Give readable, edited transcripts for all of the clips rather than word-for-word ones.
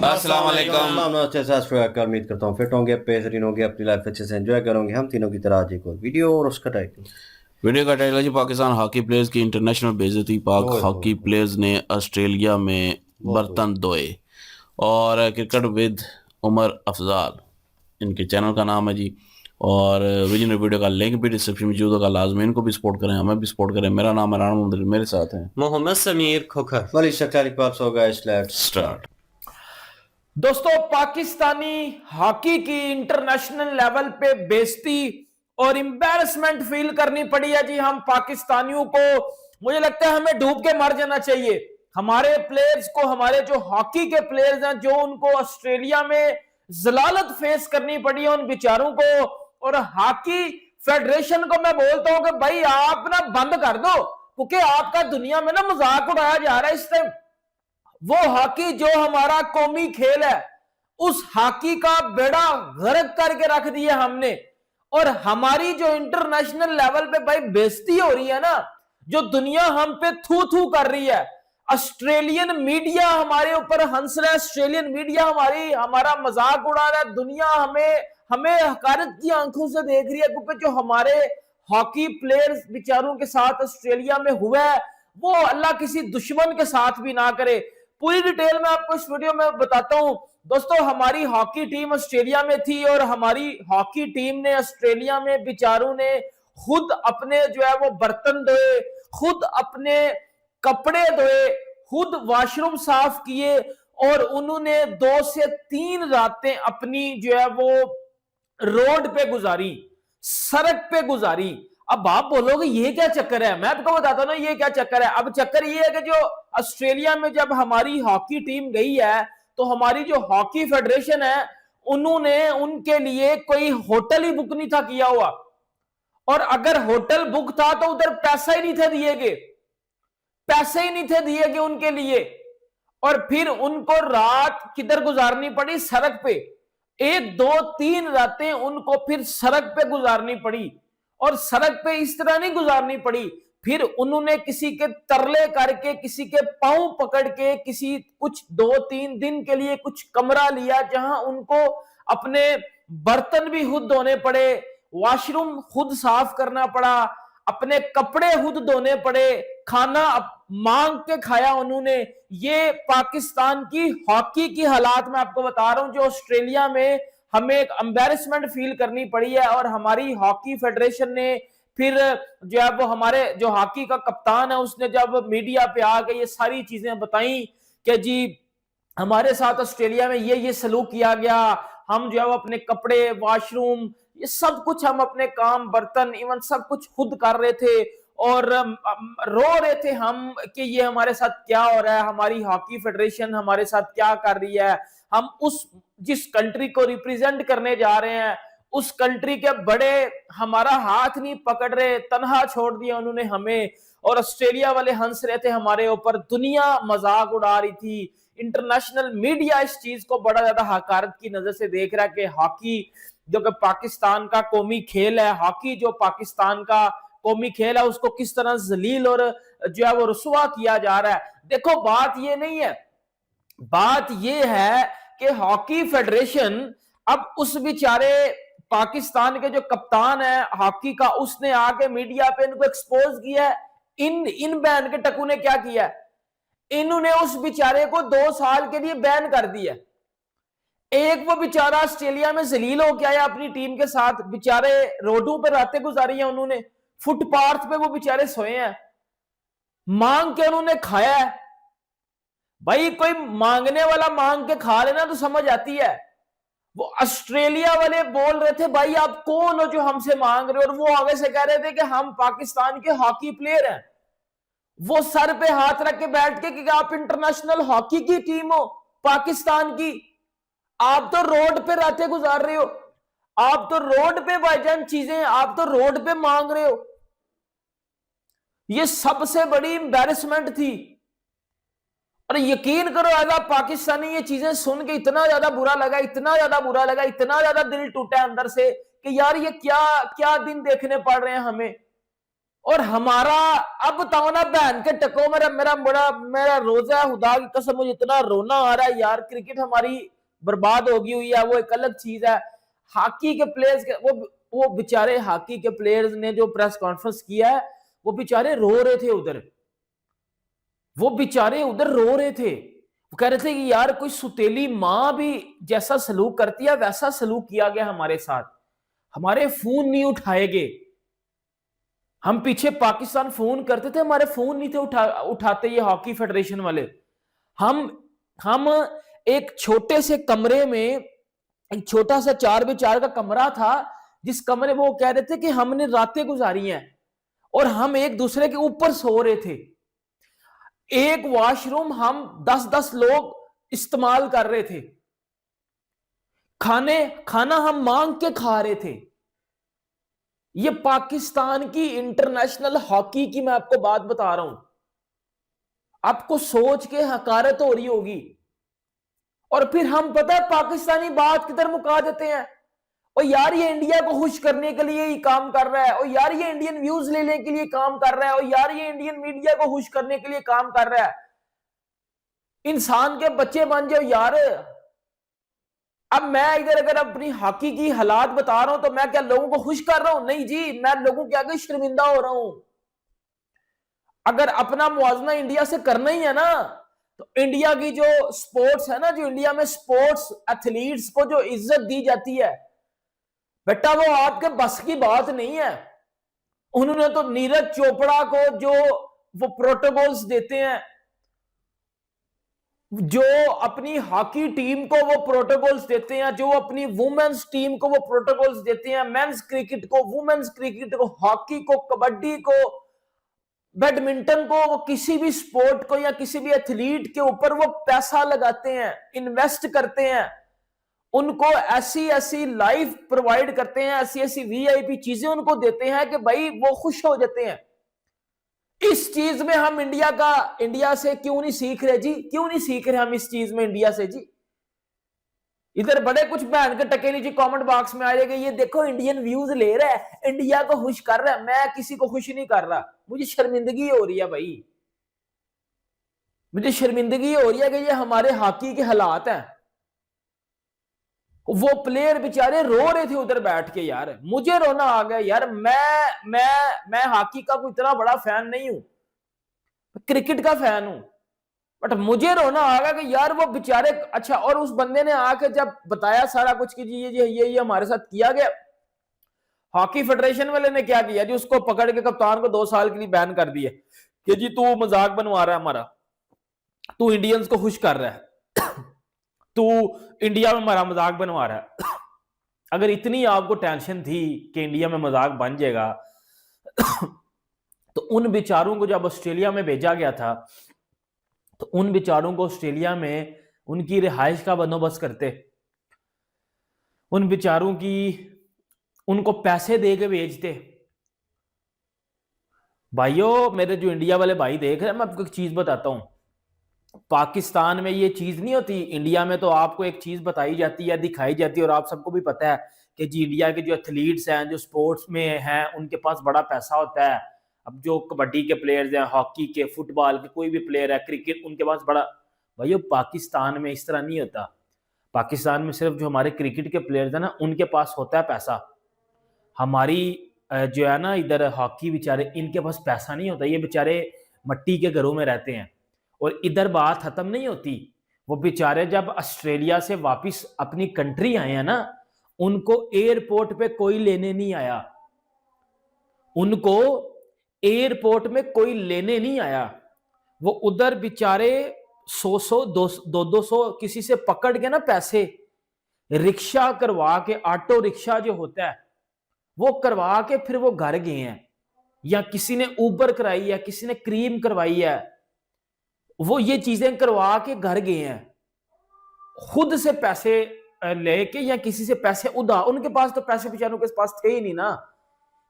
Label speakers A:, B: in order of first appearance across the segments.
A: अस्सलाम वालेकुम।
B: नमस्ते सत उम्मीद करता हूँ फिट होंगे, बेहतरीन होंगे, अपनी लाइफ अच्छे से एंजॉय करोगे। हम तीनों की तरह आज एक और वीडियो और उसका टाइटल।
A: वीडियो का टाइटल है जी पाकिस्तान हॉकी प्लेयर्स की इंटरनेशनल बेइज्जती। पाक
B: ओए होए
A: हॉकी
B: होए,
A: प्लेयर्स ने ऑस्ट्रेलिया में
B: बहुत हुए।
A: बर्तन धोए। और क्रिकेट विद उमर अफजाल इनके चैनल का नाम है जी। और वीडियो का लिंक भी डिस्क्रिप्शन में मौजूद होगा। लाजमी इनको भी सपोर्ट करें, हमें भी सपोर्ट करें। मेरा नाम है राना मोहम्मद, मेरे साथ हैं
C: मोहम्मद समीर खोखर।
B: वली शक्ल पास होगा इस लेट्स
A: स्टार्ट।
D: दोस्तों, पाकिस्तानी हॉकी की इंटरनेशनल लेवल पे बेइज्जती और एम्बैरेसमेंट फील करनी पड़ी है जी हम पाकिस्तानियों को। मुझे लगता है हमें डूब के मर जाना चाहिए। हमारे प्लेयर्स को, हमारे जो हॉकी के प्लेयर्स हैं, जो उनको ऑस्ट्रेलिया में जलालत फेस करनी पड़ी है, उन बेचारों को। और हॉकी फेडरेशन को मैं बोलता हूं कि भाई आप ना बंद कर दो, क्योंकि आपका दुनिया में ना मजाक उड़ाया जा रहा है इस टाइम। वो हॉकी जो हमारा कौमी खेल है, उस हॉकी का बेड़ा गर्क करके रख दिया हमने। और हमारी जो इंटरनेशनल लेवल पे भाई बेइज्जती हो रही है ना, जो दुनिया हम पे थू थू कर रही है, ऑस्ट्रेलियन मीडिया हमारे ऊपर हंस रहा है, ऑस्ट्रेलियन मीडिया हमारा मजाक उड़ा रहा है, दुनिया हमें हमें हकारत की आंखों से देख रही है, क्योंकि जो हमारे हॉकी प्लेयर्स बेचारों के साथ ऑस्ट्रेलिया में हुआ है, वो अल्लाह किसी दुश्मन के साथ भी ना करे। पूरी डिटेल में आपको इस वीडियो में बताता हूं। दोस्तों, हमारी हॉकी टीम ऑस्ट्रेलिया में थी और हमारी हॉकी टीम ने ऑस्ट्रेलिया में बेचारों ने खुद अपने जो है वो बर्तन धोए, खुद अपने कपड़े धोए, खुद वॉशरूम साफ किए, और उन्होंने 2 से 3 रातें अपनी जो है वो रोड पे गुजारी, सड़क पे गुजारी। अब आप बोलोगे ये क्या चक्कर है, मैं आपको बताता हूं ना ये क्या चक्कर है। अब चक्कर ये है कि जो ऑस्ट्रेलिया में जब हमारी हॉकी टीम गई है, तो हमारी जो हॉकी फेडरेशन है, उन्होंने उनके लिए कोई होटल ही बुक नहीं था किया हुआ। और अगर होटल बुक था तो उधर पैसा ही नहीं थे दिए गए, पैसे ही नहीं थे दिए गए उनके लिए। और फिर उनको रात किधर गुजारनी पड़ी? सड़क पे। 1 2 3 रातें उनको फिर सड़क पे गुजारनी पड़ी। और सड़क पे इस तरह नहीं गुजारनी पड़ी, फिर उन्होंने किसी के तरले करके, किसी के पांव पकड़ के, किसी कुछ 2 3 दिन के लिए कुछ कमरा लिया, जहां उनको अपने बर्तन भी खुद धोने पड़े, वॉशरूम खुद साफ करना पड़ा, अपने कपड़े खुद धोने पड़े, खाना मांग के खाया उन्होंने। ये पाकिस्तान की हॉकी की हालात मैं आपको बता रहा हूं, जो ऑस्ट्रेलिया में हमें एक एम्बैरेसमेंट फील करनी पड़ी है। और हमारी हॉकी फेडरेशन ने फिर जो है वो हमारे जो हॉकी का कप्तान है, उसने जब मीडिया पे आके ये सारी चीजें बताई कि जी हमारे साथ ऑस्ट्रेलिया में ये सलूक किया गया, हम जो है वो अपने कपड़े, वॉशरूम, ये सब कुछ हम अपने काम, बर्तन, इवन सब कुछ खुद कर रहे थे। और रो रहे थे हम कि ये हमारे साथ क्या हो रहा है, हमारी हॉकी फेडरेशन हमारे साथ क्या कर रही है। हम उस जिस कंट्री को रिप्रेजेंट करने जा रहे हैं, उस कंट्री के बड़े हमारा हाथ नहीं पकड़ रहे, तनहा छोड़ दिया उन्होंने हमें। और ऑस्ट्रेलिया वाले हंस रहे थे हमारे ऊपर, दुनिया मजाक उड़ा रही थी, इंटरनेशनल मीडिया इस चीज को बड़ा ज्यादा हकारत की नजर से देख रहा है कि हॉकी जो कि पाकिस्तान का कौमी खेल है, हॉकी जो पाकिस्तान का कौमी खेल है, उसको किस तरह जलील और जो है वो रुसवा किया जा रहा है। देखो, बात ये नहीं है, बात ये है कि हॉकी फेडरेशन अब उस बेचारे पाकिस्तान के जो कप्तान है हॉकी का, उसने आके मीडिया पे इनको एक्सपोज किया है। इन बैन के टकू ने क्या किया है, इन्होंने उस बेचारे को 2 साल के लिए बैन कर दिया। एक वो बेचारा ऑस्ट्रेलिया में जलील हो गया है अपनी टीम के साथ, बेचारे रोडों पर रातें गुजारी हैं उन्होंने, फुटपाथ पे वो बेचारे सोए हैं, मांग के उन्होंने खाया है। भाई कोई मांगने वाला मांग के खा लेना तो समझ आती है। वो ऑस्ट्रेलिया वाले बोल रहे थे भाई आप कौन हो जो हमसे मांग रहे हो, और वो आगे से कह रहे थे कि हम पाकिस्तान के हॉकी प्लेयर हैं। वो सर पे हाथ रख के बैठ के कि आप इंटरनेशनल हॉकी की टीम हो पाकिस्तान की, आप तो रोड पे रातें गुजार रहे हो, आप तो रोड पे भाईजान चीजें, आप तो रोड पे मांग रहे हो। ये सबसे बड़ी एम्बैरेसमेंट थी। और यकीन करो एज आ पाकिस्तानी ये चीजें सुन के इतना ज्यादा बुरा लगा, इतना ज्यादा बुरा लगा, इतना ज्यादा दिल टूटा अंदर से कि यार ये क्या क्या दिन देखने पड़ रहे हैं हमें। और हमारा, अब बताओ ना बहन के टको, मेरा रोजा है, खुदा की कसम मुझे इतना रोना आ रहा है यार। क्रिकेट हमारी बर्बाद होगी हुई है, वो एक अलग चीज है। हॉकी के प्लेयर्स वो बेचारे हॉकी के प्लेयर्स ने जो प्रेस कॉन्फ्रेंस किया है, वो बेचारे रो रहे थे उधर, वो बेचारे उधर रो रहे थे। वो कह रहे थे कि यार कोई सुतेली मां भी जैसा सलूक करती है वैसा सलूक किया गया हमारे साथ। हमारे फोन नहीं उठाए गए। हम पीछे पाकिस्तान फोन करते थे, हमारे फोन नहीं थे उठाते ये हॉकी फेडरेशन वाले। हम एक छोटे से कमरे में, एक छोटा सा 4x4 का कमरा था, जिस कमरे में वो कह रहे थे कि हमने रातें गुजारी हैं और हम एक दूसरे के ऊपर सो रहे थे। एक वॉशरूम हम 10-10 लोग इस्तेमाल कर रहे थे। खाना हम मांग के खा रहे थे। ये पाकिस्तान की इंटरनेशनल हॉकी की मैं आपको बात बता रहा हूं। आपको सोच के हकारत हो रही होगी। और फिर हम पता है पाकिस्तानी बात किधर मुका देते हैं, और यार ये इंडिया को खुश करने के लिए ही काम कर रहा है, और यार ये इंडियन व्यूज लेने के लिए काम कर रहा है, और यार ये इंडियन मीडिया को खुश करने के लिए काम कर रहा है। इंसान के बच्चे बन जाओ यार। अब मैं इधर अगर अपनी हॉकी की हालात बता रहा हूं तो मैं क्या लोगों को खुश कर रहा हूं? नहीं जी, मैं लोगों के आगे शर्मिंदा हो रहा हूं। अगर अपना मुआवजा इंडिया से करना ही है ना, तो इंडिया की जो स्पोर्ट्स है ना, जो इंडिया में स्पोर्ट्स एथलीट्स को जो इज्जत दी जाती है बेटा, वो आपके बस की बात नहीं है। उन्होंने तो नीरज चोपड़ा को जो वो प्रोटोकॉल्स देते हैं, जो अपनी हॉकी टीम को वो प्रोटोकॉल्स देते हैं, जो अपनी वुमेन्स टीम को वो प्रोटोकॉल्स देते हैं, मेंस क्रिकेट को, वुमेन्स क्रिकेट को, हॉकी को, कबड्डी को, बैडमिंटन को, वो किसी भी स्पोर्ट को या किसी भी एथलीट के ऊपर वो पैसा लगाते हैं, इन्वेस्ट करते हैं, उनको ऐसी ऐसी लाइफ प्रोवाइड करते हैं, ऐसी ऐसी वीआईपी चीजें उनको देते हैं कि भाई वो खुश हो जाते हैं। इस चीज में हम इंडिया से क्यों नहीं सीख रहे जी? क्यों नहीं सीख रहे हम इस चीज में इंडिया से जी? इधर बड़े कुछ बहन के टकेली जी कमेंट बॉक्स में आ जाएगा, ये देखो इंडियन व्यूज ले रहा है, इंडिया को खुश कर रहा है। मैं किसी को खुश नहीं कर रहा, मुझे शर्मिंदगी हो रही है भाई, मुझे शर्मिंदगी हो रही है कि ये हमारे हॉकी के हालात हैं। वो प्लेयर बेचारे रो रहे थे उधर बैठ के यार, मुझे रोना आ गया यार। मैं हॉकी का कोई इतना बड़ा फैन नहीं हूं, क्रिकेट का फैन हूं, बट मुझे रोना आ गया कि यार वो बेचारे। अच्छा, और उस बंदे ने आके जब बताया सारा कुछ कि जी ये हमारे साथ किया गया, हॉकी फेडरेशन वाले ने क्या किया जी, उसको पकड़ के कप्तान को 2 साल के लिए बैन कर दिया कि जी तू मजाक बनवा रहा है हमारा, तू इंडियंस को खुश कर रहा है, तू इंडिया में हमारा मजाक बनवा रहा है। अगर इतनी आपको टेंशन थी कि इंडिया में मजाक बन जाएगा तो उन बेचारों को जब ऑस्ट्रेलिया में भेजा गया था, तो उन बेचारों को ऑस्ट्रेलिया में उनकी रिहाइश का बंदोबस्त करते, उन बेचारों की उनको पैसे दे के भेजते। भाइयों, मेरे जो इंडिया वाले भाई देख रहे हैं, मैं आपको एक चीज बताता हूं, पाकिस्तान में ये चीज नहीं होती। इंडिया में तो आपको एक चीज बताई जाती है, दिखाई जाती है, और आप सबको भी पता है कि जी इंडिया के जो एथलीट्स हैं, जो स्पोर्ट्स में हैं, उनके पास बड़ा पैसा होता है। अब जो कबड्डी के प्लेयर्स हैं, हॉकी के, फुटबॉल के, कोई भी प्लेयर है, क्रिकेट, उनके पास बड़ा। भाइयों, पाकिस्तान में इस तरह नहीं होता। पाकिस्तान में सिर्फ जो हमारे क्रिकेट के प्लेयर्स हैं ना, उनके पास होता है पैसा। हमारी जो है ना इधर हॉकी बेचारे, इनके पास पैसा नहीं होता, ये बेचारे मट्टी के घरों में रहते हैं। और इधर बात खत्म नहीं होती, वो बेचारे जब ऑस्ट्रेलिया से वापस अपनी कंट्री आए हैं ना, उनको एयरपोर्ट पे कोई लेने नहीं आया, उनको एयरपोर्ट में कोई लेने नहीं आया। वो उधर बेचारे 100 200 किसी से पकड़ के ना पैसे, रिक्शा करवा के, ऑटो रिक्शा जो होता है वो करवा के फिर वो घर गए हैं, या किसी ने ऊबर कराई है, किसी ने क्रीम करवाई है, वो ये चीजें करवा के घर गए हैं, खुद से पैसे लेके, या किसी से पैसे उधार। उनके पास तो पैसे बेचारों के पास थे ही नहीं ना,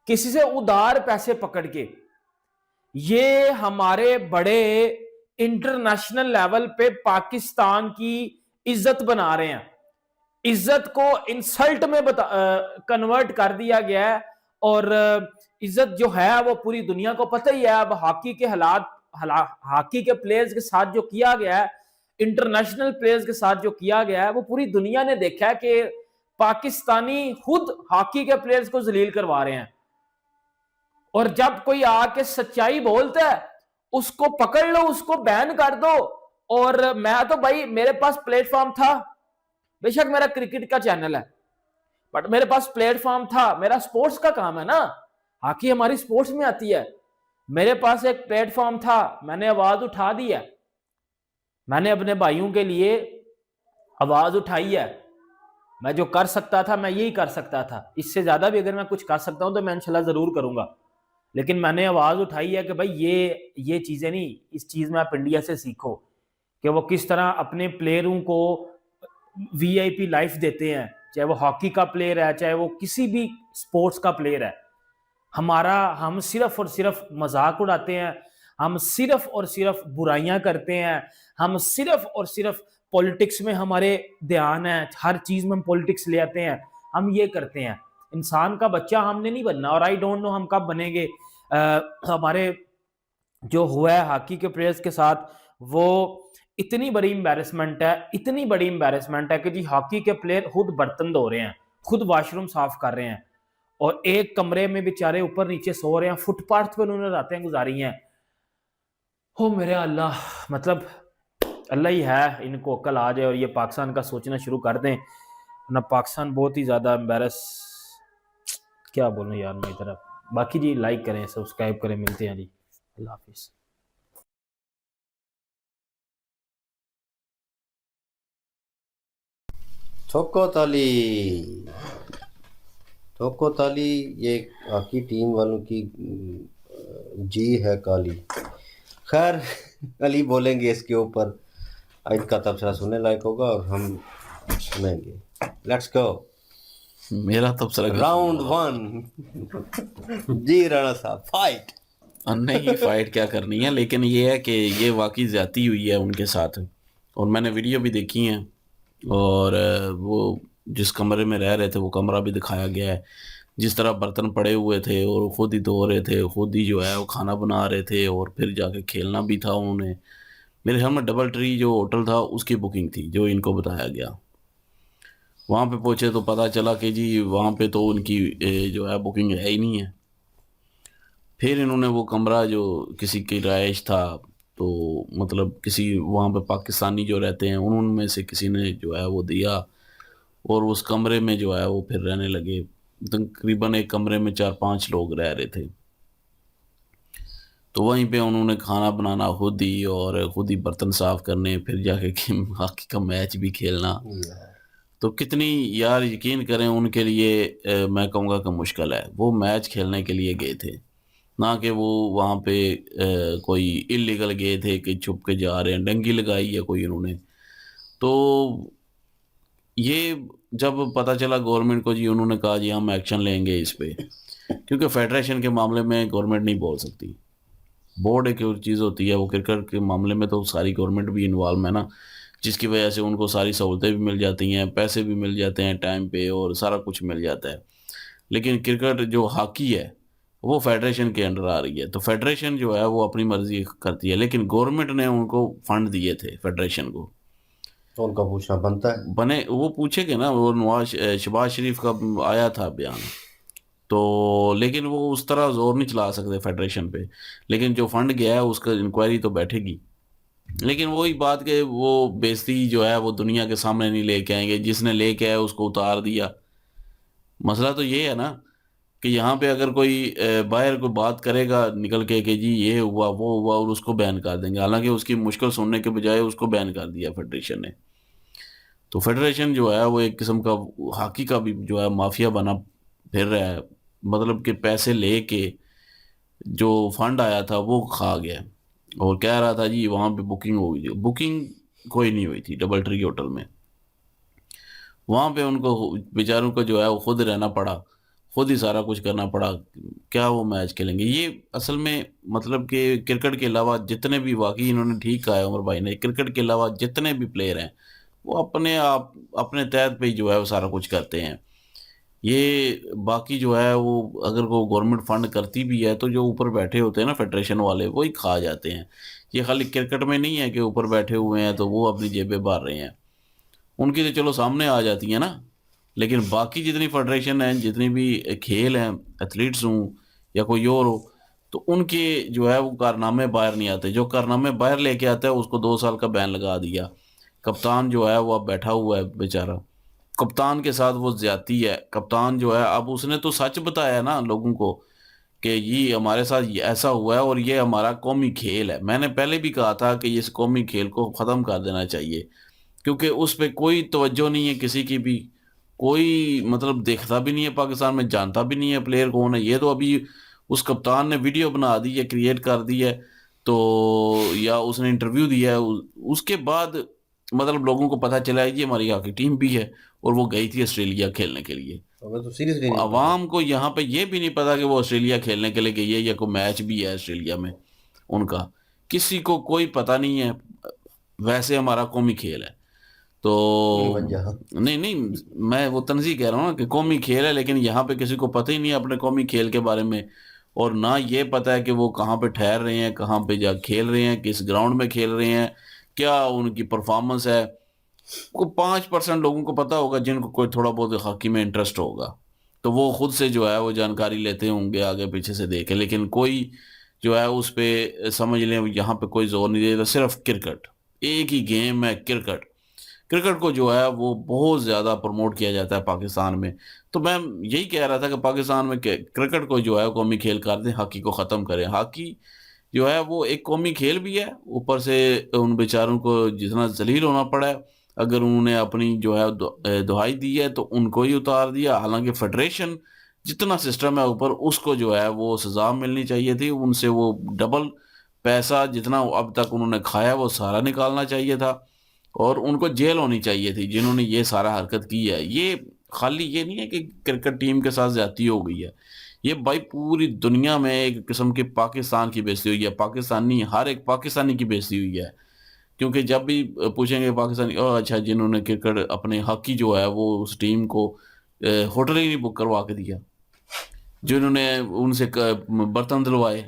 D: किसी से उधार पैसे पकड़ के ये हमारे बड़े इंटरनेशनल लेवल पे पाकिस्तान की इज्जत बना रहे हैं। इज्जत को इंसल्ट में कन्वर्ट कर दिया गया है, और इज्जत जो है वो पूरी दुनिया को पता ही है। अब हॉकी के हॉकी के प्लेयर्स के साथ जो किया गया है, इंटरनेशनल प्लेयर्स के साथ जो किया गया है, वो पूरी दुनिया ने देखा है कि पाकिस्तानी खुद हॉकी के प्लेयर्स को जलील करवा रहे हैं। और जब कोई आके सच्चाई बोलता है, उसको पकड़ लो, उसको बैन कर दो। और मैं तो भाई, मेरे पास प्लेटफॉर्म था, बेशक मेरा क्रिकेट का चैनल है, बट मेरे पास प्लेटफॉर्म था, मेरा स्पोर्ट्स का काम है ना, हॉकी हमारी स्पोर्ट्स में आती है। मेरे पास एक प्लेटफॉर्म था, मैंने आवाज उठा दी है, मैंने अपने भाइयों के लिए आवाज उठाई है। मैं जो कर सकता था मैं यही कर सकता था, इससे ज्यादा भी अगर मैं कुछ कर सकता हूं तो मैं इंशाल्लाह जरूर करूंगा। लेकिन मैंने आवाज उठाई है कि भाई ये चीजें नहीं, इस चीज में आप इंडिया से सीखो कि वो किस तरह अपने प्लेयरों को वीआईपी लाइफ देते हैं, चाहे वो हॉकी का प्लेयर है, चाहे वो किसी भी स्पोर्ट्स का प्लेयर है। हम सिर्फ और सिर्फ मजाक उड़ाते हैं, हम सिर्फ और सिर्फ बुराइयां करते हैं, हम सिर्फ और सिर्फ पॉलिटिक्स में हमारे ध्यान है, हर चीज में हम पॉलिटिक्स ले आते हैं, हम ये करते हैं। इंसान का बच्चा हमने नहीं बनना, और आई डोंट नो हम कब बनेंगे। हमारे जो हुआ है हॉकी के प्लेयर्स के साथ, वो इतनी बड़ी एम्बैरेसमेंट है, इतनी बड़ी एम्बैरेसमेंट है कि जी हॉकी के प्लेयर खुद बर्तन धो रहे हैं, खुद वॉशरूम साफ कर रहे हैं, और एक कमरे में बेचारे ऊपर नीचे सो रहे हैं, फुटपाथ पे उन्होंने रातें गुजारी हैं। हो मेरे अल्लाह, मतलब अल्लाह ही है, इनको अक्ल आ जाए और ये पाकिस्तान का सोचना शुरू कर दें, ना पाकिस्तान बहुत ही ज़्यादा एम्बैरस, क्या बोलूं यार मैं इधर। बाकी जी लाइक करें, सब्सक्राइब करें, मिलते हैं जी, अल्लाह हाफिज़।
B: ठोको ताली, ठोको ताली। ये हॉकी टीम वालों की जी है काली। खैर अली बोलेंगे इसके ऊपर, इनका तबसरा सुनने लायक होगा और हम सुनेंगे। लेट्स गो,
A: मेरा तबसरा
B: राउंड 1। जी राणा साहब, फाइट।
A: नहीं, फाइट क्या करनी है, लेकिन ये है कि ये वाकई ज्यादती हुई है उनके साथ, और मैंने वीडियो भी देखी है, और वो जिस कमरे में रह रहे थे वो कमरा भी दिखाया गया है, जिस तरह बर्तन पड़े हुए थे और खुद ही धो रहे थे, खुद ही जो है वो खाना बना रहे थे, और फिर जाके खेलना भी था उन्होंने। मेरे ख्याल में डबल ट्री जो होटल था उसकी बुकिंग थी जो इनको बताया गया। वहाँ पे पहुँचे तो पता चला कि जी वहाँ पे तो उनकी जो है बुकिंग है ही नहीं है। फिर इन्होंने वो कमरा जो किसी की रहायश था, तो मतलब किसी वहाँ पे पाकिस्तानी जो रहते हैं उनमें से किसी ने जो है वो दिया, और उस कमरे में जो है वो फिर रहने लगे। तकरीबन एक कमरे में 4-5 लोग रह रहे थे। तो वहीं पे उन्होंने खाना बनाना खुद ही, और खुद ही बर्तन साफ करने, फिर जाके हॉकी का मैच भी खेलना। तो कितनी यार, यकीन करें उनके लिए मैं कहूँगा कि मुश्किल है। वो मैच खेलने के लिए गए थे, ना कि वो वहाँ पे कोई इलीगल गए थे कि छुप के जा रहे हैं, डंगी लगाई है कोई इन्होंने। तो ये जब पता चला गवर्नमेंट को, जी उन्होंने कहा जी हम एक्शन लेंगे इस पे, क्योंकि फेडरेशन के मामले में गवर्नमेंट नहीं बोल सकती। बोर्ड एक और चीज़ होती है, वो क्रिकेट के मामले में तो सारी गवर्नमेंट भी इन्वॉल्व है ना, जिसकी वजह से उनको सारी सहूलतें भी मिल जाती हैं, पैसे भी मिल जाते हैं टाइम पे, और सारा कुछ मिल जाता है। लेकिन क्रिकेट जो हॉकी है वो फेडरेशन के अंडर आ रही है, तो फेडरेशन जो है वो अपनी मर्जी करती है, लेकिन गवर्नमेंट ने उनको फंड दिए थे फेडरेशन को,
B: तो उनका पूछना बनता है।
A: बने वो पूछेंगे ना। वो शहबाज शरीफ का आया था बयान, तो लेकिन वो उस तरह जोर नहीं चला सकते फेडरेशन पे, लेकिन जो फंड गया है उसका इंक्वायरी तो बैठेगी। लेकिन वही बात कि वो बेइज्जती जो है वो दुनिया के सामने नहीं लेके आएंगे, जिसने लेके आया उसको उतार दिया। मसला तो ये है ना कि यहाँ पे अगर कोई बाहर कोई बात करेगा निकल के कि जी ये हुआ वो हुआ, और उसको बैन कर देंगे, हालांकि उसकी मुश्किल सुनने के बजाय उसको बैन कर दिया फेडरेशन ने। तो फेडरेशन जो है वो एक किस्म का हॉकी का भी जो है माफिया बना फिर रहा है, मतलब कि पैसे लेके जो फंड आया था वो खा गया, और कह रहा था जी वहाँ पे बुकिंग हो गई। बुकिंग कोई नहीं हुई थी डबल ट्री होटल में। वहाँ पे उनको बेचारों को जो है वो खुद रहना पड़ा, खुद ही सारा कुछ करना पड़ा। क्या वो मैच खेलेंगे? ये असल में मतलब कि क्रिकेट के अलावा जितने भी, वाकई इन्होंने ठीक कहा है उमर भाई ने, क्रिकेट के अलावा जितने भी प्लेयर हैं वो अपने आप अपने तहत पे ही जो है वो सारा कुछ करते हैं। ये बाकी जो है वो अगर वो गवर्नमेंट फंड करती भी है तो जो ऊपर बैठे होते हैं ना फेडरेशन वाले, वो ही खा जाते हैं। ये खाली क्रिकेट में नहीं है कि ऊपर बैठे हुए हैं तो वो अपनी जेबें भर रहे हैं, उनकी तो चलो सामने आ जाती है ना, लेकिन बाकी जितनी फेडरेशन है, जितनी भी खेल हैं, एथलीट्स हों या कोई और हो, तो उनके जो है वो कारनामे बाहर नहीं आते। जो कारनामे बाहर लेके आता है उसको 2 साल का बैन लगा दिया। कप्तान जो है वो अब बैठा हुआ है बेचारा, कप्तान के साथ वो ज्यादती है। कप्तान जो है अब उसने तो सच बताया ना लोगों को कि ये हमारे साथ ये ऐसा हुआ है और ये हमारा कौमी खेल है। मैंने पहले भी कहा था कि इस कौमी खेल को ख़त्म कर देना चाहिए, क्योंकि उस पे कोई तवज्जो नहीं है किसी की भी, कोई मतलब देखता भी नहीं है पाकिस्तान में, जानता भी नहीं है प्लेयर कौन है। ये तो अभी उस कप्तान ने वीडियो बना दी है, क्रिएट कर दी है, तो या उसने इंटरव्यू दिया है, उसके बाद मतलब लोगों को पता चला है ये हमारी हॉकी टीम भी है और वो गई थी ऑस्ट्रेलिया खेलने के लिए।
B: हमें तो सीरियसली नहीं पता।
A: अवाम को यहाँ पे ये भी नहीं पता कि वो ऑस्ट्रेलिया खेलने के लिए गई है या कोई मैच भी है ऑस्ट्रेलिया में उनका, किसी को कोई पता नहीं है। वैसे हमारा कौमी खेल है तो
B: वजह
A: नहीं नहीं, मैं वो तंजी कह रहा हूँ ना कि कौमी खेल है, लेकिन यहाँ पे किसी को पता ही नहीं है अपने कौमी खेल के बारे में, और ना ये पता है कि वो कहाँ पे ठहर रहे हैं, कहाँ पे जा खेल रहे हैं, किस ग्राउंड में खेल रहे हैं, क्या उनकी परफॉर्मेंस है। को 5% लोगों को पता होगा जिनको कोई थोड़ा बहुत हॉकी में इंटरेस्ट होगा, तो वो खुद से जो है वो जानकारी लेते होंगे आगे पीछे से देखे, लेकिन कोई जो है उस पे समझ लें यहाँ पे कोई जोर नहीं देता। सिर्फ क्रिकेट एक ही गेम है, क्रिकेट। क्रिकेट को जो है वो बहुत ज़्यादा प्रमोट किया जाता है पाकिस्तान में। तो मैं यही कह रहा था कि पाकिस्तान में क्रिकेट को जो है कौमी खेल कर दें, हॉकी को ख़त्म करें। हॉकी जो है वो एक कौमी खेल भी है, ऊपर से उन बेचारों को जितना जलील होना पड़ा है, अगर उन्होंने अपनी जो है दुहाई दी है तो उनको ही उतार दिया। हालांकि फेडरेशन जितना सिस्टम है ऊपर, उसको जो है वो सज़ा मिलनी चाहिए थी, उनसे वो डबल पैसा जितना अब तक उन्होंने खाया वो सारा निकालना चाहिए था, और उनको जेल होनी चाहिए थी जिन्होंने ये सारा हरकत की है। ये खाली ये नहीं है कि क्रिकेट टीम के साथ ज्यादती हो गई है, ये भाई पूरी दुनिया में एक किस्म की पाकिस्तान की बेइज्जती हुई है, पाकिस्तानी हर एक पाकिस्तानी की बेइज्जती हुई है। क्योंकि जब भी पूछेंगे पाकिस्तानी, अच्छा जिन्होंने क्रिकेट अपने हॉकी जो है वो उस टीम को होटल ही नहीं बुक करवा के दिया, जिन्होंने उनसे बर्तन धुलवाए।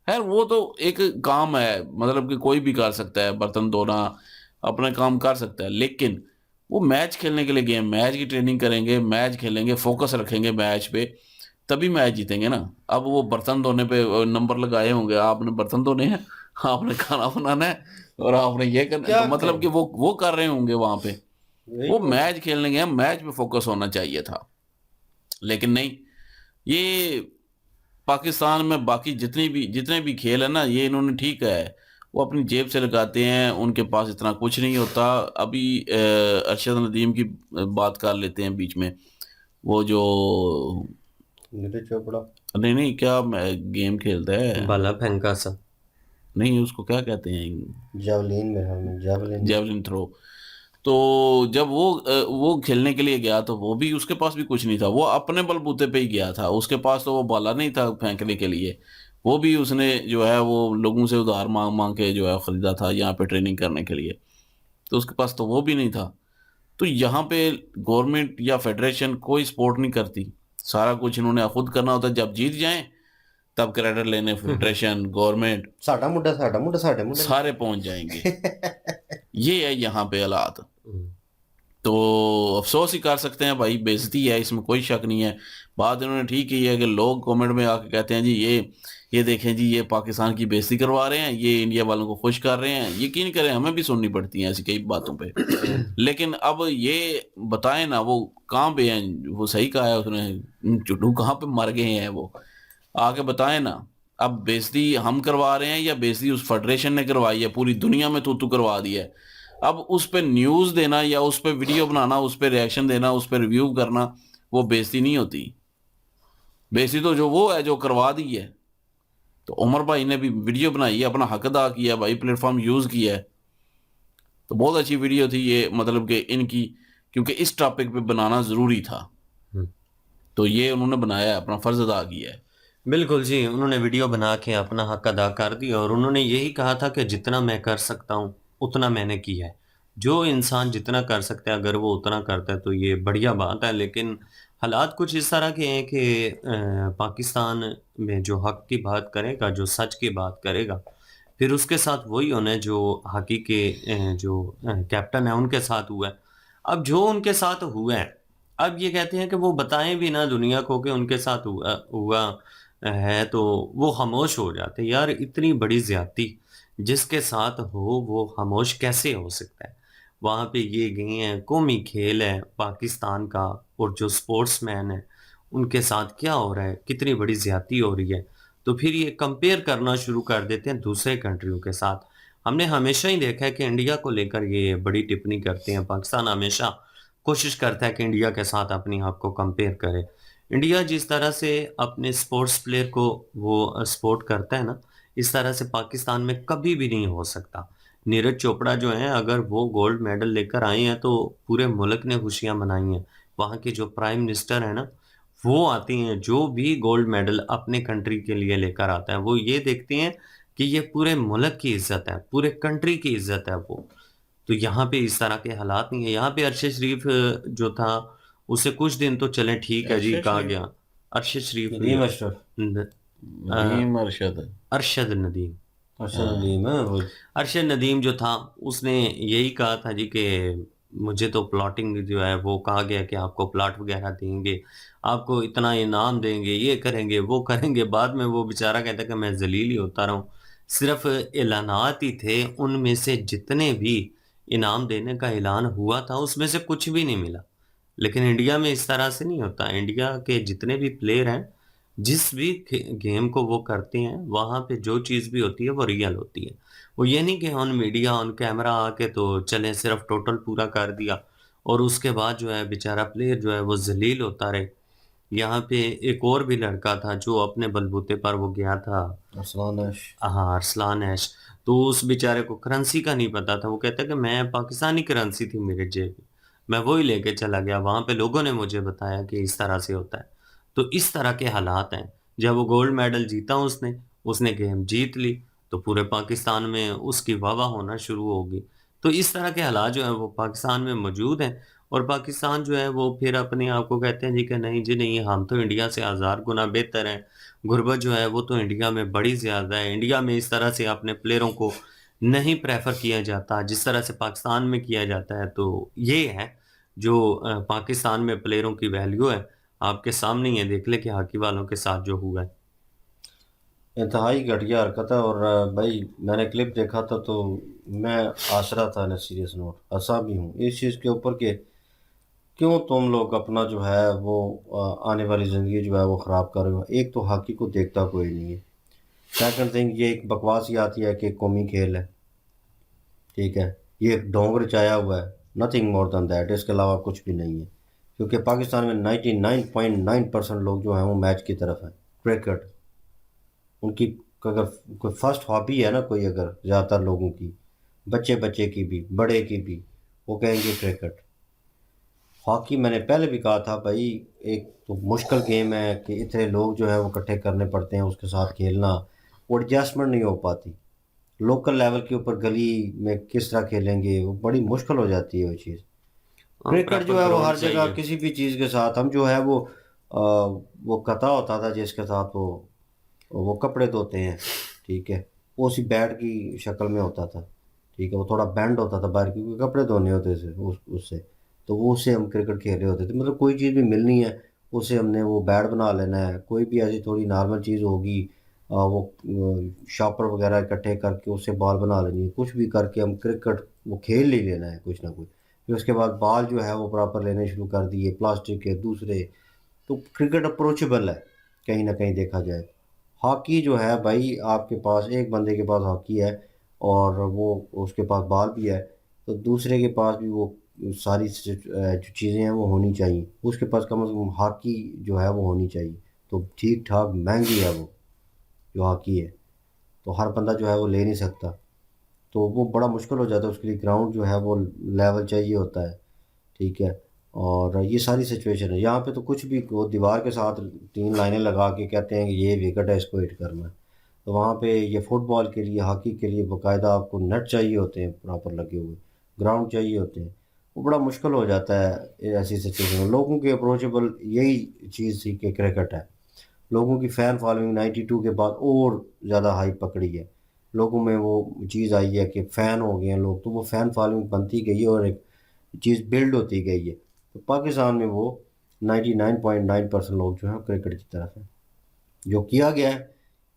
A: खैर वो तो एक काम है, मतलब कि कोई भी कर सकता है, बर्तन धोना अपना काम कर सकता है, लेकिन वो मैच खेलने के लिए गेम, मैच की ट्रेनिंग करेंगे, मैच खेलेंगे, फोकस रखेंगे मैच पे, तभी मैच जीतेंगे ना। अब वो बर्तन धोने पे नंबर लगाए होंगे, आपने बर्तन धोने हैं, आपने खाना बनाना है और आपने ये करना है,
B: क्या
A: तो मतलब कि वो कर रहे होंगे वहां पे।
B: यही
A: वो
B: तो।
A: मैच खेलने गए, मैच पे फोकस होना चाहिए था, लेकिन नहीं। ये पाकिस्तान में बाकी जितने भी खेल है ना, ये इन्होंने ठीक है वो अपनी जेब से लगाते हैं, उनके पास इतना कुछ नहीं होता। अभी अरशद नदीम की बात कर लेते हैं बीच में, वो जो
B: नीरज चोपड़ा
A: नहीं नहीं क्या गेम खेलता है,
C: भाला फेंका सा।
A: नहीं उसको क्या कहते हैं,
B: जावलिन में, हम जावलिन
A: जेवलिन थ्रो। तो जब वो खेलने के लिए गया तो वो भी उसके पास भी कुछ नहीं था, वो अपने बलबूते पे ही गया था, उसके पास तो वो बाला नहीं था फेंकने के लिए, वो भी उसने जो है वो लोगों से उधार मांग मांग के जो है खरीदा था यहाँ पे ट्रेनिंग करने के लिए, तो उसके पास तो वो भी नहीं था। तो यहाँ पे गवर्नमेंट या फेडरेशन कोई सपोर्ट नहीं करती, सारा कुछ इन्होंने खुद करना होता है। जब जीत जाएं तब क्रेडिट लेने फेडरेशन, गवर्नमेंट
B: साडा मुंडा साडे मुंडे
A: सारे पहुंच जाएंगे। ये है यहाँ पे हालात। तो अफसोस ही कर सकते हैं भाई, बेइज्जती है, इसमें कोई शक नहीं है। बात इन्होंने ठीक की है कि लोग कमेंट में आके कहते हैं जी ये देखें जी, ये पाकिस्तान की बेइज्जती करवा रहे हैं, ये इंडिया वालों को खुश कर रहे हैं। यकीन करें हमें भी सुननी पड़ती हैं ऐसी कई बातों पे, लेकिन अब ये बताएं ना वो कहाँ पे हैं, वो सही कहा है उसने, चुड्डू कहाँ पे मर गए हैं, वो आके बताएं ना। अब बेइज्जती हम करवा रहे हैं या बेइज्जती उस फेडरेशन ने करवाई है, पूरी दुनिया में तू करवा दी है। अब उस पर न्यूज़ देना या उस पर वीडियो बनाना, उस पर रिएक्शन देना, उस पर रिव्यू करना, वो बेइज्जती नहीं होती। बेइज्जती तो जो वो है जो करवा दी है। तो उमर भाई ने भी वीडियो बनाई है, अपना हक अदा किया भाई, प्लेटफॉर्म यूज़ किया है, तो बहुत अच्छी वीडियो थी ये, मतलब कि इनकी, क्योंकि इस टॉपिक पे बनाना ज़रूरी था, तो ये उन्होंने बनाया है, अपना फ़र्ज अदा किया है।
C: बिल्कुल जी, उन्होंने वीडियो बना के अपना हक अदा कर दिया और उन्होंने यही कहा था कि जितना मैं कर सकता हूँ उतना मैंने किया है। जो इंसान जितना कर सकता है अगर वो उतना करता है तो ये बढ़िया बात है, लेकिन हालात कुछ इस तरह के हैं कि पाकिस्तान में जो हक की बात करेगा, जो सच की बात करेगा, फिर उसके साथ वही होना है जो हॉकी के जो कैप्टन है उनके साथ हुआ है। अब जो उनके साथ हुआ है, अब ये कहते हैं कि वो बताएं भी ना दुनिया को कि उनके साथ हुआ हुआ है, तो वो खामोश हो जाते हैं। यार इतनी बड़ी ज्यादती जिसके साथ हो वो खामोश कैसे हो सकता है? वहाँ पे ये गए हैं, कौमी खेल है पाकिस्तान का, और जो स्पोर्ट्समैन है उनके साथ क्या हो रहा है, कितनी बड़ी ज्यादती हो रही है। तो फिर ये कंपेयर करना शुरू कर देते हैं दूसरे कंट्रियों के साथ। हमने हमेशा ही देखा है कि इंडिया को लेकर ये बड़ी टिप्पणी करते हैं। पाकिस्तान हमेशा कोशिश करता है कि इंडिया के साथ अपनी आप को कंपेयर करे। इंडिया जिस तरह से अपने स्पोर्ट्स प्लेयर को वो सपोर्ट करता है ना, इस तरह से पाकिस्तान में कभी भी नहीं हो सकता। नीरज चोपड़ा जो हैं, अगर वो गोल्ड मेडल लेकर आए हैं तो पूरे मुल्क ने खुशियां मनाई हैं। वहाँ के जो प्राइम मिनिस्टर है ना, वो आती हैं, जो भी गोल्ड मेडल अपने कंट्री के लिए लेकर आता है वो ये देखते हैं कि ये पूरे मुल्क की इज्जत है, पूरे कंट्री की इज्जत है वो। तो यहाँ पे इस तरह के हालात नहीं है। यहाँ पे अरशद शरीफ जो था, उसे कुछ दिन तो चले ठीक है जी,
A: अरशद
C: कहा
A: शरीफ,
C: गया अरशद शरीफ
B: नदीम अशरफ,
C: न-
A: नदीम अरशद।
C: अरशद नदीम,
B: अरशद नदीम है वो।
C: अरशद नदीम जो था उसने यही कहा था जी कि मुझे तो प्लॉटिंग जो है वो कहा गया कि आपको प्लॉट वगैरह देंगे, आपको इतना इनाम देंगे, ये करेंगे वो करेंगे। बाद में वो बेचारा कहता कि मैं जलील ही होता रहूं। सिर्फ ऐलानात ही थे, उनमें से जितने भी इनाम देने का ऐलान हुआ था उसमें से कुछ भी नहीं मिला। लेकिन इंडिया में इस तरह से नहीं होता। इंडिया के जितने भी प्लेयर हैं, जिस भी गेम को वो करते हैं, वहाँ पे जो चीज़ भी होती है वो रियल होती है। वो ये नहीं कि ऑन मीडिया ऑन कैमरा आके तो चले सिर्फ टोटल पूरा कर दिया और उसके बाद जो है बेचारा प्लेयर जो है वो जलील होता रहे। यहाँ पे एक और भी लड़का था जो अपने बलबूते पर वो गया था,
B: अरसलान ऐश।
C: हाँ अरसलान ऐश। तो उस बेचारे को करेंसी का नहीं पता था। वो कहता कि मैं पाकिस्तानी करेंसी थी मेरे जेब में, मैं वही लेके चला गया, वहां पे लोगों ने मुझे बताया कि इस तरह से होता है। तो इस तरह के हालात हैं। जब वो गोल्ड मेडल जीता उसने उसने गेम जीत ली, तो पूरे पाकिस्तान में उसकी वाह होना शुरू होगी। तो इस तरह के हालात जो है वो पाकिस्तान में मौजूद हैं। और पाकिस्तान जो है वो फिर अपने आप को कहते हैं जी कि नहीं जी नहीं, हम तो इंडिया से हज़ार गुना बेहतर हैं। गुर्बत जो है वो तो इंडिया में बड़ी ज़्यादा है। इंडिया में इस तरह से अपने प्लेयरों को नहीं प्रेफर किया जाता जिस तरह से पाकिस्तान में किया जाता है। तो ये है जो पाकिस्तान में प्लेयरों की वैल्यू है। आपके सामने ही है, देख ले कि हॉकी वालों के साथ जो हुआ है।
B: इंतहाई घटिया हरकत है। और भाई मैंने क्लिप देखा था तो मैं हंस रहा था, ना सीरियस नोट हंसा भी हूँ इस चीज़ के ऊपर कि क्यों तुम लोग अपना जो है वो आने वाली ज़िंदगी जो है वो ख़राब कर रहे हो। एक तो हॉकी को देखता कोई नहीं है। सेकंड थिंग, ये एक बकवास ही आती है कि कौमी खेल है, ठीक है, ये एक ढोंग रचाया हुआ है, नथिंग मोर देन दैट, इसके अलावा कुछ भी नहीं है। क्योंकि पाकिस्तान में 99.9% लोग जो हैं वो मैच की तरफ हैं। क्रिकेट उनकी अगर कोई फर्स्ट हॉबी है ना कोई, अगर ज़्यादातर लोगों की, बच्चे बच्चे की भी बड़े की भी, वो कहेंगे क्रिकेट। हॉकी मैंने पहले भी कहा था भाई, एक तो मुश्किल गेम है कि इतने लोग जो है वो इकट्ठे करने पड़ते हैं उसके साथ खेलना, वो एडजस्टमेंट नहीं हो पाती। लोकल लेवल के ऊपर गली में किस तरह खेलेंगे, वो बड़ी मुश्किल हो जाती है वो चीज़।
C: हाँ,
B: क्रिकेट जो
C: प्रॉपर
B: है वो
C: ग्राउंड
B: हर जगह
C: चाहिए।
B: किसी भी चीज़ के साथ, हम जो है वो कता होता था जिसके साथ वो कपड़े धोते हैं, ठीक है, वो उसी बैट की शक्ल में होता था, ठीक है, वो थोड़ा बैंड होता था बाहर क्योंकि कपड़े धोने होते थे उससे। तो वो उससे हम क्रिकेट खेल रहे होते थे। मतलब कोई चीज़ भी मिलनी है उससे हमने वो बैट बना लेना है। कोई भी ऐसी थोड़ी नॉर्मल चीज़ होगी, वो शॉपर वगैरह इकट्ठे करके उससे बॉल बना लेनी है। कुछ भी करके हम क्रिकेट वो खेल ही लेना है कुछ ना कुछ। फिर उसके बाद बॉल जो है वो प्रॉपर लेने शुरू कर दिए प्लास्टिक के दूसरे। तो क्रिकेट अप्रोचेबल है कहीं ना कहीं देखा जाए। हॉकी जो है भाई, आपके पास एक बंदे के पास हॉकी है और वो उसके पास बॉल भी है, तो दूसरे के पास भी वो सारी जो चीज़ें हैं वो होनी चाहिए। उसके पास कम से कम हॉकी जो है वो होनी चाहिए। तो ठीक ठाक महंगी है वो जो हॉकी है, तो हर बंदा जो है वो ले नहीं सकता। तो वो बड़ा मुश्किल हो जाता है, उसके लिए ग्राउंड जो है वो लेवल चाहिए होता है, ठीक है। और ये सारी सिचुएशन है यहाँ पे। तो कुछ भी वो दीवार के साथ 3 लाइनें लगा के कहते हैं कि ये विकेट है, इसको हिट करना है। तो वहाँ पे ये फुटबॉल के लिए, हॉकी के लिए बाकायदा आपको नेट चाहिए होते हैं, प्रॉपर लगे हुए ग्राउंड चाहिए होते हैं। वो बड़ा मुश्किल हो जाता है ऐसी सिचुएशन में। लोगों के अप्रोचेबल यही चीज़ थी कि क्रिकेट है। लोगों की फ़ैन फॉलोइंग 92 के बाद और ज़्यादा हाइप पकड़ी है। लोगों में वो चीज़ आई है कि फ़ैन हो गए हैं लोग, तो वो फ़ैन फॉलोइंग बनती गई है और एक चीज़ बिल्ड होती गई है। तो पाकिस्तान में वो 99.9% लोग जो हैं क्रिकेट की तरफ हैं। जो किया गया है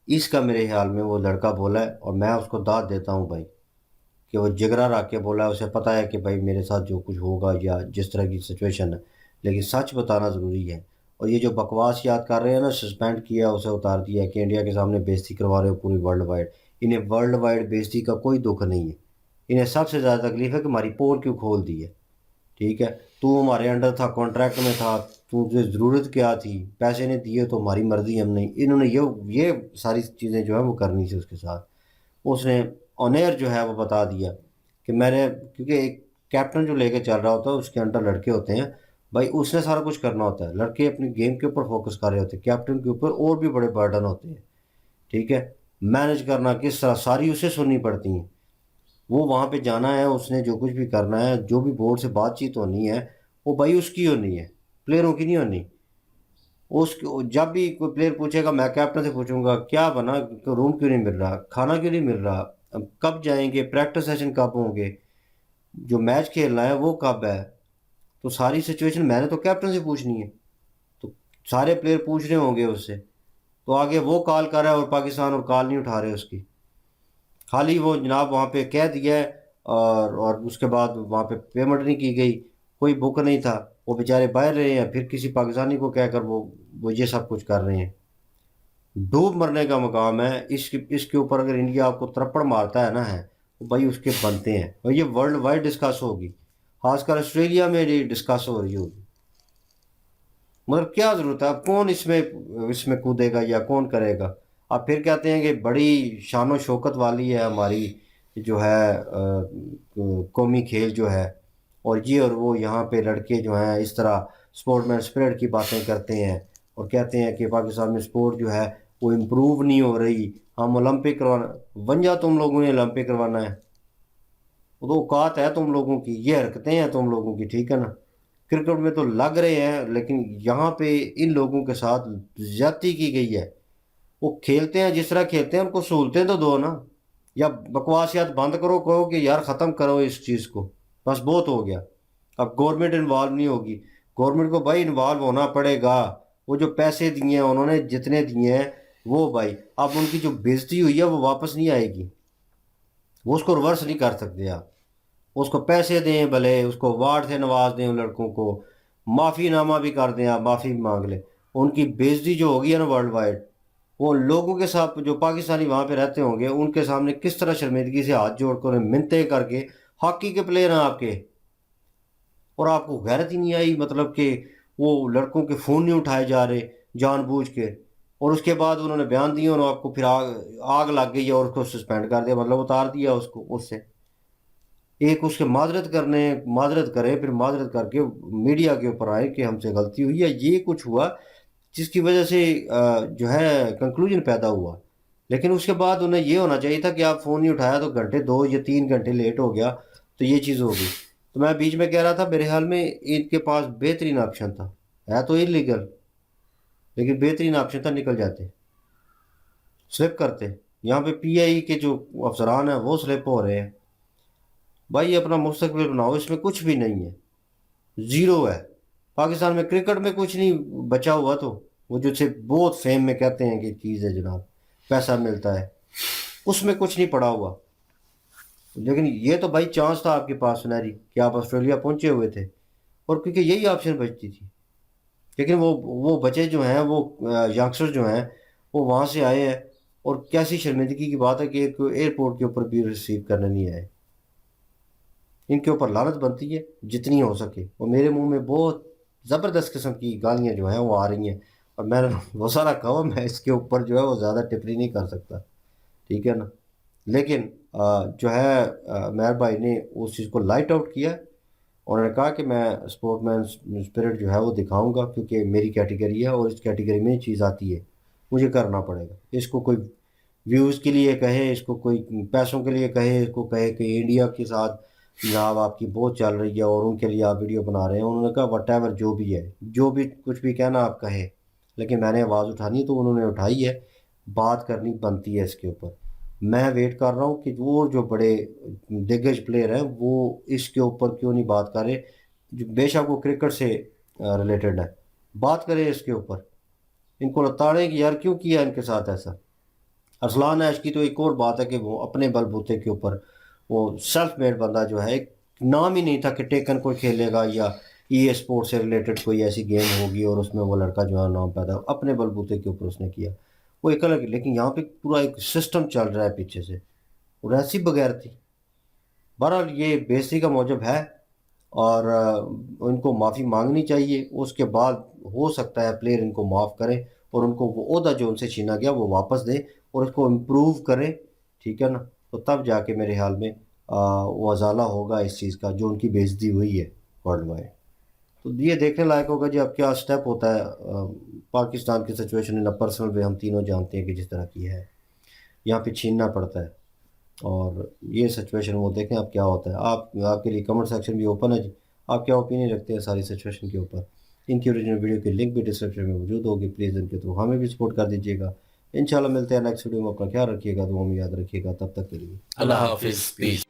B: इसका मेरे ख्याल में वो लड़का बोला है और मैं उसको दाद देता हूँ भाई, कि वो जिगरा रख के बोला है। उसे पता है कि भाई मेरे साथ जो कुछ होगा या जिस तरह की सिचुएशन है, लेकिन सच बताना ज़रूरी है। और ये जो बकवास याद कर रहे हैं ना, सस्पेंड किया उसे उतार दिया कि इंडिया के सामने बेइज्जती करवा रहे हो पूरी वर्ल्ड वाइड। इन्हें वर्ल्ड वाइड बेइज्जती का कोई दुख नहीं है। इन्हें सबसे ज़्यादा तकलीफ है कि हमारी पोल क्यों खोल दी है। ठीक है, तू हमारे अंडर था, कॉन्ट्रैक्ट में था, तुझे ज़रूरत क्या थी, पैसे ने दिए तो हमारी मर्जी, हम नहीं। इन्होंने ये सारी चीज़ें जो है वो करनी थी उसके साथ। उसने ऑन एयर जो है वो बता दिया कि मैंने, क्योंकि एक कैप्टन जो लेके चल रहा होता है उसके अंडर लड़के होते हैं भाई, उसने सारा कुछ करना होता है। लड़के अपनी गेम के ऊपर फोकस कर रहे होते हैं, कैप्टन के ऊपर और भी बड़े बर्डन होते हैं। ठीक है, मैनेज करना किस तरह सारी उसे सुननी पड़ती हैं। वो वहाँ पे जाना है, उसने जो कुछ भी करना है, जो भी बोर्ड से बातचीत होनी है वो भाई उसकी होनी है, प्लेयरों की नहीं होनी। उस जब भी कोई प्लेयर पूछेगा, मैं कैप्टन से पूछूंगा क्या बना, रूम क्यों नहीं मिल रहा, खाना क्यों नहीं मिल रहा, अब कब जाएंगे, प्रैक्टिस सेशन कब होंगे, जो मैच खेलना है वो कब है। तो सारी सिचुएशन मैंने तो कैप्टन से पूछनी है। तो सारे प्लेयर पूछ रहे होंगे उससे, तो आगे वो कॉल कर रहा है और पाकिस्तान और कॉल नहीं उठा रहे उसकी। खाली वो जनाब वहाँ पे कह दिया है और उसके बाद वहाँ पे पेमेंट नहीं की गई, कोई बुक नहीं था, वो बेचारे बाहर रहे हैं, फिर किसी पाकिस्तानी को कहकर वो ये सब कुछ कर रहे हैं। डूब मरने का मकाम है इसके ऊपर। अगर इंडिया आपको थप्पड़ मारता है ना है, तो भाई उसके बनते हैं। और ये वर्ल्ड वाइड डिस्कस होगी, खासकर ऑस्ट्रेलिया में ये डिस्कस हो रही होगी। मगर क्या ज़रूरत है, अब कौन इसमें इसमें कूदेगा या कौन करेगा। आप फिर कहते हैं कि बड़ी शान शौकत वाली है हमारी जो है कौमी खेल जो है, और ये और वो यहाँ पे लड़के जो हैं इस तरह स्पोर्ट्समैन स्पिरिट की बातें करते हैं और कहते हैं कि पाकिस्तान में स्पोर्ट जो है वो इम्प्रूव नहीं हो रही, हम ओलंपिक करवाना। वंजा तुम लोगों ने ओलंपिक करवाना है, वो तो औकात है तुम लोगों की, ये हरकतें हैं तुम लोगों की। ठीक है ना, क्रिकेट में तो लग रहे हैं, लेकिन यहाँ पे इन लोगों के साथ ज्यादती की गई है। वो खेलते हैं जिस तरह खेलते हैं, उनको सहूलतें तो दो ना, या बकवासियात बंद करो, कहो कि यार ख़त्म करो इस चीज़ को, बस बहुत हो गया। अब गवर्नमेंट इन्वॉल्व नहीं होगी, गवर्नमेंट को भाई इन्वॉल्व होना पड़ेगा। वो जो पैसे दिए हैं उन्होंने जितने दिए हैं वो भाई, अब उनकी जो बेइज्जती हुई है वो वापस नहीं आएगी, वो उसको रिवर्स नहीं कर सकते आप। उसको पैसे दें, भले उसको अवार्ड से नवाज दें, उन लड़कों को माफ़ीनामा भी कर दें, आप माफ़ी मांग लें, उनकी बेइज्जती जो होगी है ना वर्ल्ड वाइड, वो लोगों के साथ जो पाकिस्तानी वहाँ पे रहते होंगे उनके सामने किस तरह शर्मिंदगी से हाथ जोड़कर मिन्नतें करके, हॉकी के प्लेयर हैं आपके, और आपको गैरत ही नहीं आई, मतलब कि वो लड़कों के फ़ोन नहीं उठाए जा रहे जानबूझ के। और उसके बाद उन्होंने बयान दिए और आपको फिर आग लग गई और उसको सस्पेंड कर दिया, मतलब उतार दिया उसको उससे। एक उसके माजरत करे, फिर माजरत करके मीडिया के ऊपर आए कि हमसे गलती हुई है, ये कुछ हुआ जिसकी वजह से जो है कंक्लूजन पैदा हुआ। लेकिन उसके बाद उन्हें ये होना चाहिए था कि आप फ़ोन नहीं उठाया तो घंटे 2 या 3 घंटे लेट हो गया तो ये चीज़ होगी। तो मैं बीच में कह रहा था मेरे ख्याल में इनके पास बेहतरीन ऑप्शन था, है तो इलीगल, लेकिन बेहतरीन ऑप्शन था, निकल जाते, स्लिप करते। यहाँ पे पीआई के जो अफसरान हैं वो स्लिप हो रहे हैं। भाई अपना मुस्तकबिल बनाओ, इसमें कुछ भी नहीं है, ज़ीरो है। पाकिस्तान में क्रिकेट में कुछ नहीं बचा हुआ, तो वो जो से बहुत फेम में कहते हैं कि चीज़ है जनाब, पैसा मिलता है, उसमें कुछ नहीं पड़ा हुआ। लेकिन ये तो भाई चांस था आपके पास सुनहरी कि आप ऑस्ट्रेलिया पहुंचे हुए थे, और क्योंकि यही ऑप्शन बचती थी। लेकिन वो बच्चे जो हैं, वो यंगस्टर जो हैं, वो वहाँ से आए हैं, और कैसी शर्मिंदगी की बात है कि एक एयरपोर्ट के ऊपर भी रिसीव करने नहीं आए। इनके ऊपर लानत बनती है जितनी हो सके। और मेरे मुंह में बहुत ज़बरदस्त किस्म की गालियाँ जो हैं वो आ रही हैं, और मैंने वो सारा कहा, मैं इसके ऊपर जो है वो ज़्यादा टिप्पणी नहीं कर सकता। ठीक है ना, लेकिन जो है मेहर भाई ने उस चीज़ को लाइट आउट किया। उन्होंने कहा कि मैं स्पोर्ट्समैन स्पिरिट जो है वो दिखाऊंगा, क्योंकि मेरी कैटेगरी है और इस कैटेगरी में ये चीज़ आती है, मुझे करना पड़ेगा। इसको कोई व्यूज़ के लिए कहे, इसको कोई पैसों के लिए कहे, इसको कहे कि इंडिया के साथ जनाब आपकी बहुत चल रही है और उनके लिए आप वीडियो बना रहे हैं। उन्होंने कहा वट जो भी है, जो भी कुछ भी कहना आप कहे, लेकिन मैंने आवाज़ उठानी तो उन्होंने उठाई है, बात करनी बनती है इसके ऊपर। मैं वेट कर रहा हूँ कि वो जो बड़े दिग्गज प्लेयर हैं वो इसके ऊपर क्यों नहीं बात कर रहे, जो बेशक वो क्रिकेट से रिलेटेड है, बात करें इसके ऊपर, इनको लताड़ें कि यार क्यों किया इनके साथ ऐसा। अरसलान ऐश की तो एक और बात है कि वो अपने बलबूते के ऊपर, वो सेल्फ मेड बंदा जो है, एक नाम ही नहीं था कि टेकन कोई खेलेगा या ई स्पोर्ट्स से रिलेटेड कोई ऐसी गेम होगी और उसमें वो लड़का जो है नाम पैदा, अपने बलबूते के ऊपर उसने किया, वो एक अलग। लेकिन यहाँ पे पूरा एक सिस्टम चल रहा है पीछे से, और ऐसी बगैर थी। बहरहाल ये बेइज्जती का मौजब है और इनको माफ़ी मांगनी चाहिए। उसके बाद हो सकता है प्लेयर इनको माफ़ करें और उनको वो ओहदा जो उनसे छीना गया वो वापस दें और इसको इम्प्रूव करें, ठीक है ना। तो तब जाके मेरे ख्याल में वो अजाला होगा इस चीज़ का जो उनकी बेइज्जती हुई है वर्ल्ड वाइड। तो ये देखने लायक होगा जी अब क्या स्टेप होता है। पाकिस्तान की situation in a personal way हम तीनों जानते हैं कि जिस तरह की है, यहाँ पे छीनना पड़ता है। और ये सिचुएशन वो देखें अब क्या होता है। आप, आपके लिए कमेंट सेक्शन भी ओपन है जी, आप क्या ओपिनियन रखते हैं सारी सिचुएशन के ऊपर। इनकी ओरिजिनल वीडियो की लिंक भी डिस्क्रिप्शन में मौजूद होगी, प्लीज़ इनके थ्रू हमें भी सपोर्ट कर दीजिएगा। इंशाल्लाह मिलते हैं नेक्स्ट वीडियो में। अपना ख्याल रखिएगा, दुआ में याद रखिएगा। तब तक के लिए
A: अल्लाह हाफिज़।